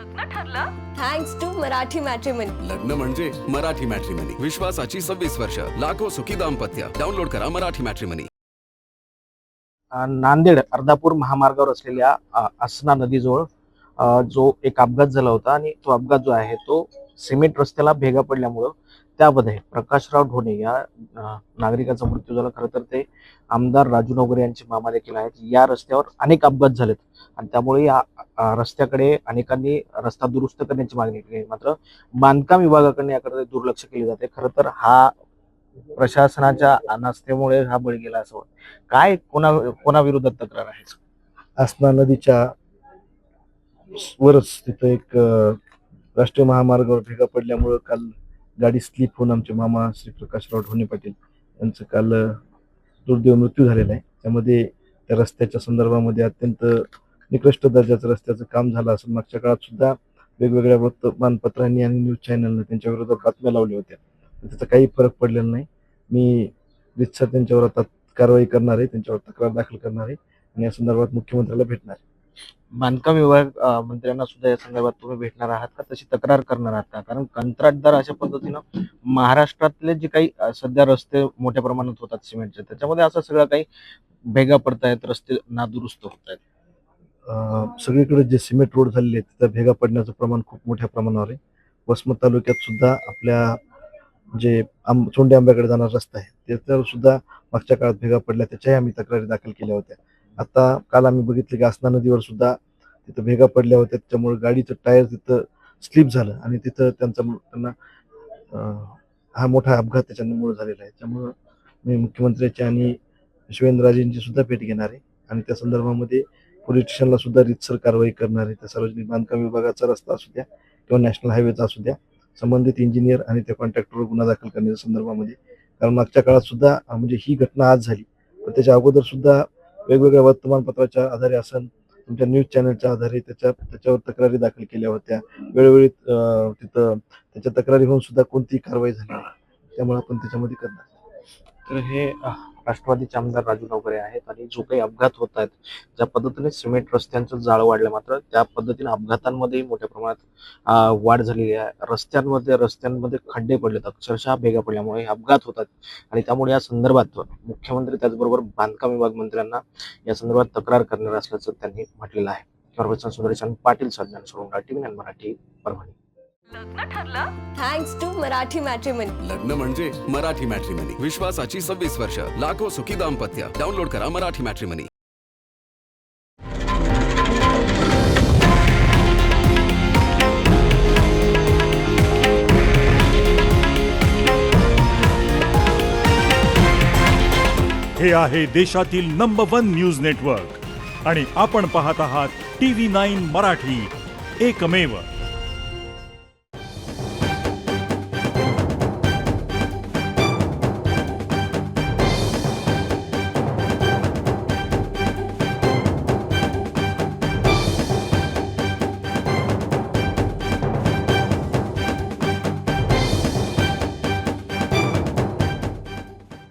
लग्न ठरलं thanks to Marathi matrimony. लग्न म्हणजे मराठी मॅट्रिमनी, विश्वासाची 26 वर्ष, लाखो सुखी दाम्पत्य। डाउनलोड करा मराठी मॅट्रिमनी। नांदेड अर्धापूर महामार्गावर असलेल्या आसना नदीजवळ जो एक अपघात झाला होता आणि तो अपघात जो आहे तो सिमेंट रस्त्याला भेगा पडल्यामुळं त्यामध्ये प्रकाशराव ढोणे या नागरिकाचा मृत्यू झाला। खरं तर ते आमदार राजू नवगरे यांचे मामा देखील आहेत। या रस्त्यावर अनेक अपघात झालेत आणि त्यामुळे या रस्त्याकडे अनेकांनी रस्ता दुरुस्त करण्याची मागणी केली, मात्र बांधकाम विभागाकडे याकडे दुर्लक्ष केले जाते। खरं तर हा प्रशासनाच्या अनास्थेमुळे हा बळी गेला असं काय कोणाविरोधात तक्रार आहे? आसना नदीच्या वरच तिथं एक राष्ट्रीय महामार्गावर भेगा पडल्यामुळं काल गाडी स्लिप होऊन आमचे मामा श्री प्रकाशराव ढोणे पाटील यांचं काल दुर्दैव मृत्यू झालेला आहे। त्यामध्ये त्या रस्त्याच्या संदर्भामध्ये अत्यंत निकृष्ट दर्जाचं रस्त्याचं काम झालं असं मागच्या काळात सुद्धा वेगवेगळ्या वृत्तमानपत्रांनी आणि न्यूज चॅनलने त्यांच्या विरोधात बातम्या लावल्या होत्या, त्याचा काही फरक पडलेला नाही। मी रितसर त्यांच्यावर आता कारवाई करणार आहे, त्यांच्यावर तक्रार दाखल करणार आहे आणि या संदर्भात मुख्यमंत्र्याला भेटणार आहे। बांधकाम विभाग मंत्र्यांना सुद्धा या संदर्भात तुम्ही भेटणार आहात का, तशी तक्रार करणार आहात का? कारण कंत्राटदार अशा पद्धतीनं महाराष्ट्रातले जे काही सध्या रस्ते मोठ्या प्रमाणात होतात सिमेंटचे, त्याच्यामध्ये असं सगळं काही भेगा पडतायत, रस्ते नादुरुस्त होत आहेत। सगळीकडे जे सिमेंट रोड झालेले आहेत तिथं भेगा पडण्याचं प्रमाण खूप मोठ्या प्रमाणावर आहे। वसमत तालुक्यात सुद्धा आपल्या जे चोंडे आंब्याकडे जाणारा रस्ता आहे त्याच्यावर सुद्धा मागच्या काळात भेगा पडल्या, त्याच्याही आम्ही तक्रारी दाखल केल्या होत्या। आता काल आम्ही बघितलं की आसना नदीवर सुद्धा तिथं भेगा पडल्या होत्या, त्याच्यामुळे गाडीचं टायर तिथं स्लिप झालं आणि तिथं त्यांना हा मोठा अपघात त्याच्यामुळे झालेला आहे। त्यामुळं मी मुख्यमंत्र्याची आणि शिवेंद्रराजेंची सुद्धा भेट घेणार आहे आणि त्या संदर्भामध्ये पोलीस स्टेशनला सुद्धा रीतसर कारवाई करणार आहे। त्या सार्वजनिक बांधकाम विभागाचा रस्ता असू द्या किंवा नॅशनल हायवेचा असू द्या, संबंधित इंजिनियर आणि त्या कॉन्ट्रॅक्टरवर गुन्हा दाखल करण्याच्या संदर्भामध्ये, कारण मागच्या काळात सुद्धा म्हणजे ही घटना आज झाली पण त्याच्या अगोदर सुद्धा वेगवेगळ्या वर्तमानपत्राच्या आधारे असेल, तुमच्या न्यूज चॅनलच्या आधारे त्याच्यावर तक्रारी दाखल केल्या होत्या। वेळोवेळी तिथं त्याच्या तक्रारी होऊन सुद्धा कोणतीही कारवाई झाली नाही, त्यामुळे आपण त्याच्यामध्ये करणार। तर हे राष्ट्रवादीचे आमदार राजू नवगरे आहेत आणि जो काही अपघात होत आहेत, ज्या पद्धतीने सिमेंट रस्त्यांचं जाळं वाढलं, मात्र त्या पद्धतीने अपघातांमध्येही मोठ्या प्रमाणात वाढ झालेली आहे। रस्त्यांमध्ये खड्डे पडलेत, अक्षरशः भेगा पडल्यामुळे हे अपघात होतात आणि त्यामुळे या संदर्भात मुख्यमंत्री त्याचबरोबर बांधकाम विभाग मंत्र्यांना या संदर्भात तक्रार करणार असल्याचं त्यांनी म्हटलेलं आहे। कॉर्पोरेशन सुंदरेशन पाटील सज्जन सोडून टीव्ही मराठी परभणी। लग्न ठरलं थँक्स टू मराठी मॅट्रिमनी। लग्न म्हणजे मराठी मॅट्रिमनी, विश्वासाची 26 वर्ष, लाखो सुखी दाम्पत्य। डाउनलोड करा मराठी मॅट्रिमनी। हे आहे देशातील नंबर 1 न्यूज नेटवर्क आणि आपण पाहत आहात TV9 मराठी, एकमेव।